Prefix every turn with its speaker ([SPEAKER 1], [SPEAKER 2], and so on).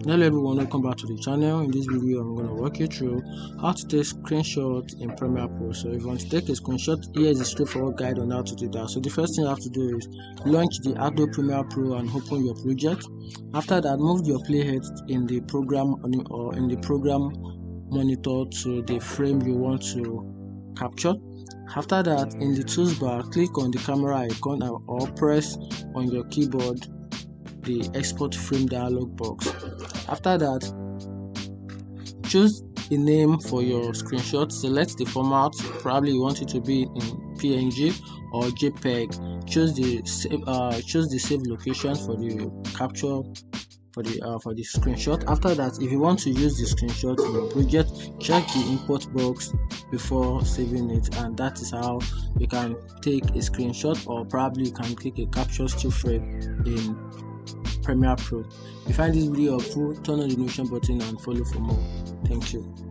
[SPEAKER 1] Hello everyone, welcome back to the channel. In this video I'm going to walk you through how to take screenshot in Premiere Pro. So if you want to take a screenshot, here is a straightforward guide on how to do that. So the first thing you have to do is launch the Adobe Premiere Pro and open your project. After that, move your playhead in the program or in the program monitor to the frame you want to capture. After that, in the tools bar, click on the camera icon or press on your keyboard the export frame dialog box. After that, choose a name for your screenshot. Select the format, probably you want it to be in PNG or JPEG. Choose the save location for the capture for the screenshot. After that, if you want to use the screenshot in your project, check the import box before saving it, and that is how you can take a screenshot, or probably you can take a capture still frame in Premiere Pro. If you find this video helpful, turn on the notification button and follow for more. Thank you.